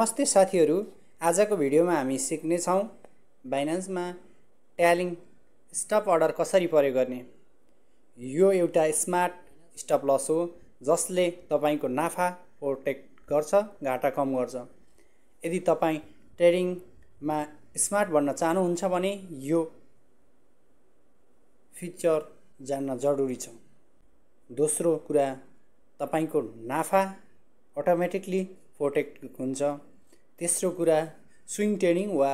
नमस्ते साथीहरू, आजको भिडियोमा हामी सिक्नेछौँ बाइनान्समा ट्यालिङ स्टप अर्डर कसरी प्रयोग गर्ने। यो एउटा स्मार्ट स्टप लस हो जसले तपाईको नाफा प्रोटेक्ट गर्छ, घाटा कम गर्छ। यदि तपाईँ ट्रेडिङमा स्मार्ट बन्न चाहनुहुन्छ भने यो फिचर जान्न जरुरी छ। दोस्रो कुरा, तपाईको नाफा अटोमेटिकली प्रोटेक्ट हुन्छ। तेस्रो कुरा, स्विङ ट्रेडिङ वा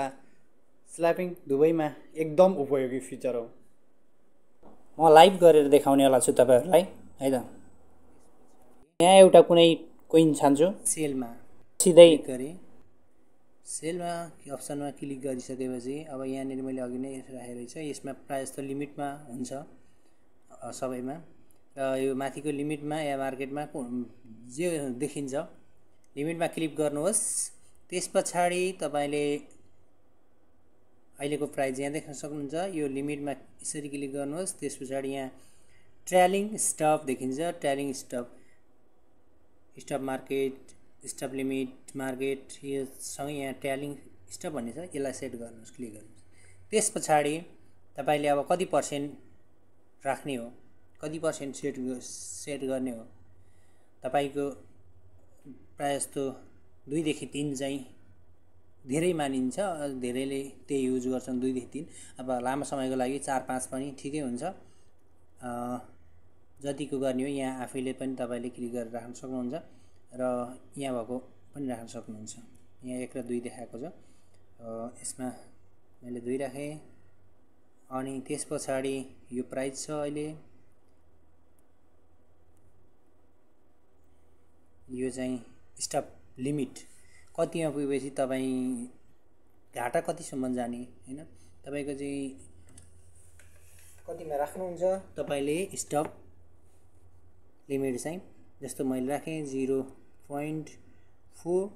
स्ल्यापिङ दुवैमा एकदम उपयोगी फिचर हो। म लाइभ गरेर देखाउनेवाला छु तपाईहरुलाई, है त। यहाँ एउटा कुनै कोइन छान्छु, सेलमा सिधै गरे। सेलमा अप्सनमा क्लिक गरिसकेपछि अब यहाँनिर मैले अघि नै राखेको छ, यसमा प्राय जस्तो लिमिटमा हुन्छ सबैमा। र यो माथिको लिमिटमा या मार्केटमा जे देखिन्छ लिमिटमा क्लिक गर्नुहोस्। त्यसपछि तपाईले अहिलेको प्राइस यहाँ देख्न सक्नुहुन्छ। यो लिमिटमा यसरी क्लिक गर्नुहोस्। त्यसपछि यहाँ ट्रेलिङ स्टप देखिन्छ। Trailing stop, stop market, stop limit market, यो सँगै यहाँ ट्रेलिङ स्टप भन्ने छ, यसलाई सेट गर्नुहोस्, क्लिक गर्नुहोस्। त्यसपछि तपाईले अब कति पर्सेन्ट राख्ने हो, कति पर्सेन्ट सेट गर्ने हो। तपाईको प्राय जस्तो 2 देखि 3 चाहिँ धेरै मानिन्छ, धेरैले त्यही युज गर्छन्, 2 देखि 3। अब लामो समयको लागि 4-5 पनि ठिकै हुन्छ। जतिको गर्ने हो यहाँ आफैले पनि तपाईले क्लिक गरेर राख्न सक्नुहुन्छ र यहाँ भएको पनि राख्न सक्नुहुन्छ। यहाँ 1 र 2 देखाएको छ, यसमा मैले 2 राखेँ। अनि त्यसपछि यो प्राइस छ अहिले, यो चाहिँ स्टप लिमिट कतिमा पुगेपछि तपाईँ घाटा कतिसम्म जाने, हैन, तपाईको चाहिँ कतिमा राख्नुहुन्छ तपाईले स्टप लिमिट चाहिँ। जस्तो मैले राखेँ 0.4।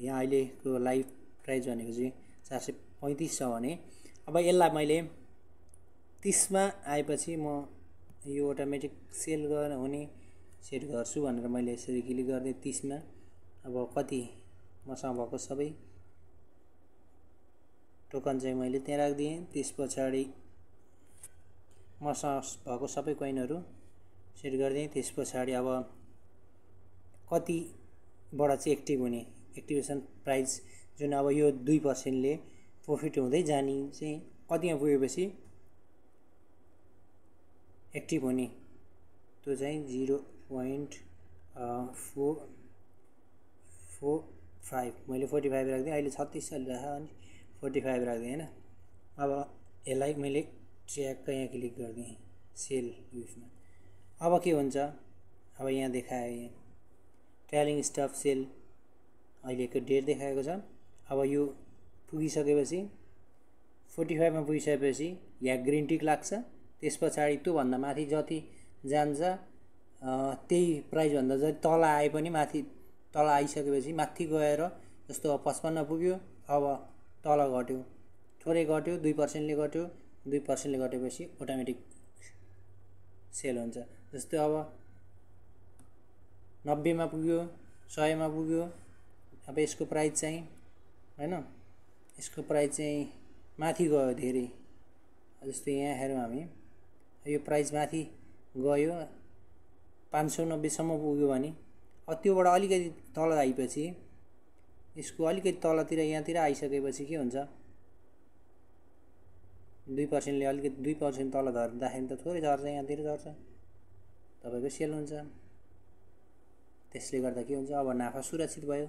यहाँ अहिलेको लाइभ प्राइस भनेको चाहिँ 435 छ भने अब यसलाई मैले 30 मा आएपछि म यो अटोमेटिक सेल गर्न हुने सेट गर्छु भनेर मैले यसरी क्लिक गर्दै 30 मा अब कति मसँग भएको सबै टोकन चाहिँ मैले त्यहाँ राख्दिएँ। त्यसपछि मसँग भएको सबै कोइनहरु सेट गर्दिएँ। त्यसपछि अब कतिबाट चाहिँ एक्टिभ हुने, एक्टिभेसन प्राइस जुन अब यो 2% ले प्रॉफिट हुँदै जाने चाहिँ कतिमा पुगेपछि एक्टिभ हुने, त्यो चाहिँ 0.445 मैले 45 राख्दिएँ। अहिले 36 चलिरहेको अनि 45 राख्दिएँ, हैन। अब यसलाई मैले ट्र्याक यहाँ क्लिक गर्दिएँ सेल युजमा। अब के हुन्छ, अब यहाँ देखाए ट्रेलिङ स्टप सेल अहिलेको डेट देखाएको छ। अब यो पुगिसकेपछि 45 मा पुगिसकेपछि यहाँ ग्रीन टिक लाग्छ। त्यसपछि त्यो भन्दा माथि जति जान्छ त्यही प्राइस भन्दा जति तल आए पनि माथि तल आइसकेपछि माथि गएर जस्तो 55 पुग्यो, अब तल घट्यो, थोरै घट्यो, 2% ले घट्यो, 2% ले घटेपछि अटोमेटिक सेल हुन्छ। जस्तो अब 90 मा पुग्यो, 100 मा पुग्यो। अब यसको प्राइस चाहिँ, हैन, यसको प्राइस चाहिँ माथि गयो धेरै। जस्तो यहाँ हेरौँ हामी, यो प्राइस माथि गयो 590 सम्म पुग्यो भने अब त्योबाट अलिकति तल आएपछि यसको अलिकति तलतिर यहाँतिर आइसकेपछि के हुन्छ, 2% ले अलिकति 2% तल झर्दाखेरि त थोरै झर्छ, यहाँतिर झर्छ, तपाईको सेल हुन्छ। त्यसले गर्दा के हुन्छ, अब नाफा सुरक्षित भयो।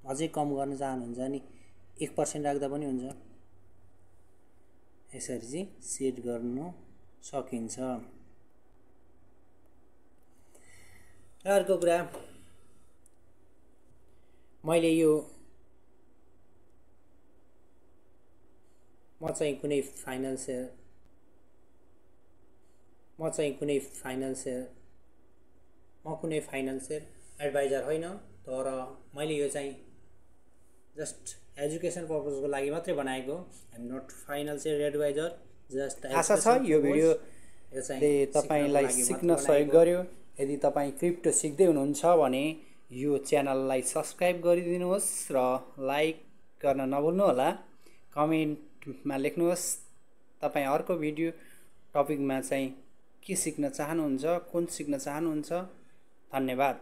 अझै कम गर्न चाहनुहुन्छ भने 1% राख्दा पनि हुन्छ। यसरी चाहिँ सेट गर्नु सकिन्छ। अर्को कुरा, मैले यो म चाहिँ कुनै फाइनान्सियल एडभाइजर होइन, तर मैले यो चाहिँ जस्ट एजुकेसन पर्पजको लागि मात्रै बनाएको। I am not financial adviser. Just आशा छ यो भिडियो चाहिँ तपाईलाई सिक्न सहयोग गर्यो। यदि तपाईँ क्रिप्टो सिक्दै हुनुहुन्छ भने यो च्यानललाई सब्स्क्राइब गरिदिनुहोस् र लाइक गर्न नभुल्नुहोला। कमेन्टमा लेख्नुहोस् तपाईँ अर्को भिडियो टपिकमा चाहिँ के सिक्न चाहनुहुन्छ, कुन सिक्न चाहनुहुन्छ। धन्यवाद।